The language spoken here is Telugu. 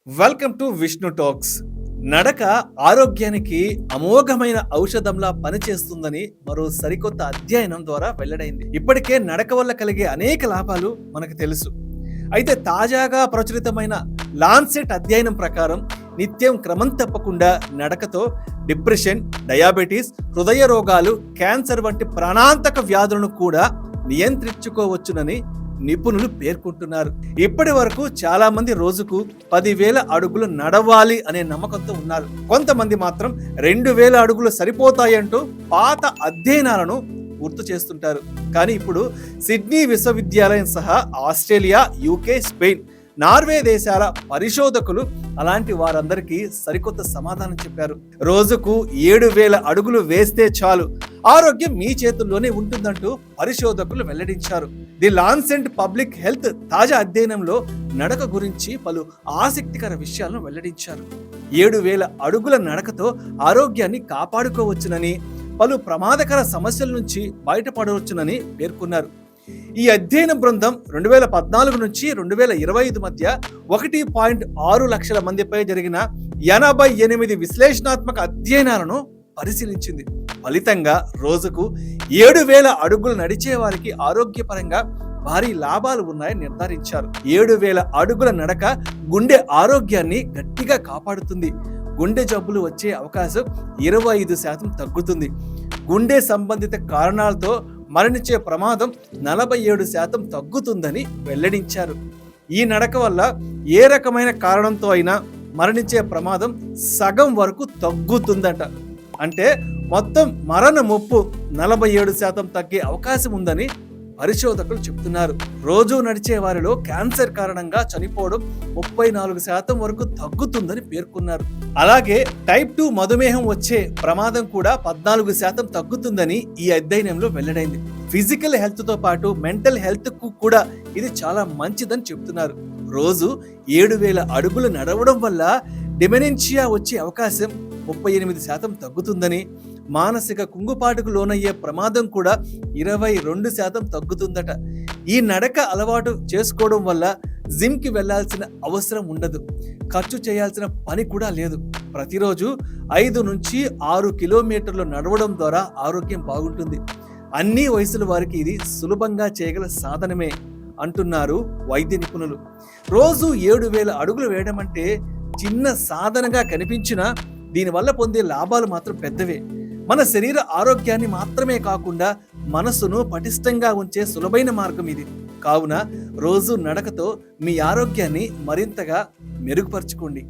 Welcome to Vishnu talks. నడక ఆరోగ్యానికి అమోఘమైన ఔషధంలా పనిచేస్తుందని మరో సరికొత్త అధ్యయనం ద్వారా వెల్లడైంది. ఇప్పటికే నడక వల్ల కలిగే అనేక లాభాలు మనకు తెలుసు. అయితే తాజాగా ప్రచురితమైన లాన్సెట్ అధ్యయనం ప్రకారం నిత్యం క్రమం తప్పకుండా నడకతో డిప్రెషన్, డయాబెటీస్, హృదయ రోగాలు, క్యాన్సర్ వంటి ప్రాణాంతక వ్యాధులను కూడా నియంత్రించుకోవచ్చునని నిపుణులు పేర్కొంటున్నారు. ఇప్పటి వరకు చాలా మంది రోజుకు 10,000 అడుగులు నడవాలి అనే నమ్మకంతో ఉన్నారు. కొంతమంది మాత్రం 2,000 అడుగులు సరిపోతాయంటూ పాత అధ్యయనాలను గుర్తు చేస్తుంటారు. కానీ ఇప్పుడు సిడ్నీ విశ్వవిద్యాలయం సహా ఆస్ట్రేలియా, యూకే, స్పెయిన్, నార్వే దేశాల పరిశోధకులు అలాంటి వారందరికీ సరికొత్త సమాధానం చెప్పారు. రోజుకు 7,000 అడుగులు వేస్తే చాలు, ఆరోగ్యం మీ చేతుల్లోనే ఉంటుందంటూ పరిశోధకులు వెల్లడించారు. ది లాన్సెట్ పబ్లిక్ హెల్త్ తాజా అధ్యయనంలో నడక గురించి పలు ఆసక్తికర విషయాలను వెల్లడించారు. 7,000 అడుగుల నడకతో ఆరోగ్యాన్ని కాపాడుకోవచ్చునని, పలు ప్రమాదకర సమస్యల నుంచి బయటపడవచ్చునని పేర్కొన్నారు. ఈ అధ్యయన బృందం 2014 నుంచి 2025 మధ్య 1.6 లక్షల మందిపై జరిగిన 88 విశ్లేషణాత్మక అధ్యయనాలను పరిశీలించింది. ఫలితంగా రోజుకు 7,000 అడుగులు నడిచే వారికి ఆరోగ్యపరంగా భారీ లాభాలు ఉన్నాయని నిర్ధారించారు. 7,000 అడుగుల నడక గుండె ఆరోగ్యాన్ని గట్టిగా కాపాడుతుంది. గుండె జబ్బులు వచ్చే అవకాశం 25% తగ్గుతుంది. గుండె సంబంధిత కారణాలతో మరణించే ప్రమాదం 47% తగ్గుతుందని వెల్లడించారు. ఈ నడక వల్ల ఏ రకమైన కారణంతో అయినా మరణించే ప్రమాదం సగం వరకు తగ్గుతుందట. అంటే మొత్తం మరణ ముప్పు 47% తగ్గే అవకాశం ఉందని పరిశోధకులు చెప్తున్నారు. రోజు నడిచే వారిలో క్యాన్సర్ కారణంగా చనిపోవడం 34% వరకు తగ్గుతుందని పేర్కొన్నారు. అలాగే టైప్ 2 మధుమేహం వచ్చే ప్రమాదం కూడా 14% తగ్గుతుందని ఈ అధ్యయనంలో వెల్లడైంది. ఫిజికల్ హెల్త్ తో పాటు మెంటల్ హెల్త్ కు కూడా ఇది చాలా మంచిదని చెప్తున్నారు. రోజు 7,000 అడుగులు నడవడం వల్ల డిమెన్షియా వచ్చే అవకాశం 38% తగ్గుతుందని, మానసిక కుంగుపాటుకు లోనయ్యే ప్రమాదం కూడా 22% తగ్గుతుందట. ఈ నడక అలవాటు చేసుకోవడం వల్ల జిమ్కి వెళ్లాల్సిన అవసరం ఉండదు, ఖర్చు చేయాల్సిన పని కూడా లేదు. ప్రతిరోజు 5 నుంచి 6 కిలోమీటర్లు నడవడం ద్వారా ఆరోగ్యం బాగుంటుంది. అన్ని వయసుల వారికి ఇది సులభంగా చేయగల సాధనమే అంటున్నారు వైద్య నిపుణులు. రోజు 7,000 అడుగులు వేయడం అంటే చిన్న సాధనగా కనిపించినా దీనివల్ల పొందే లాభాలు మాత్రం పెద్దవే. మన శరీర ఆరోగ్యాన్ని మాత్రమే కాకుండా మనసును పటిష్టంగా ఉంచే సులభమైన మార్గం ఇది. కావున రోజు నడకతో మీ ఆరోగ్యాన్ని మరింతగా మెరుగుపరుచుకోండి.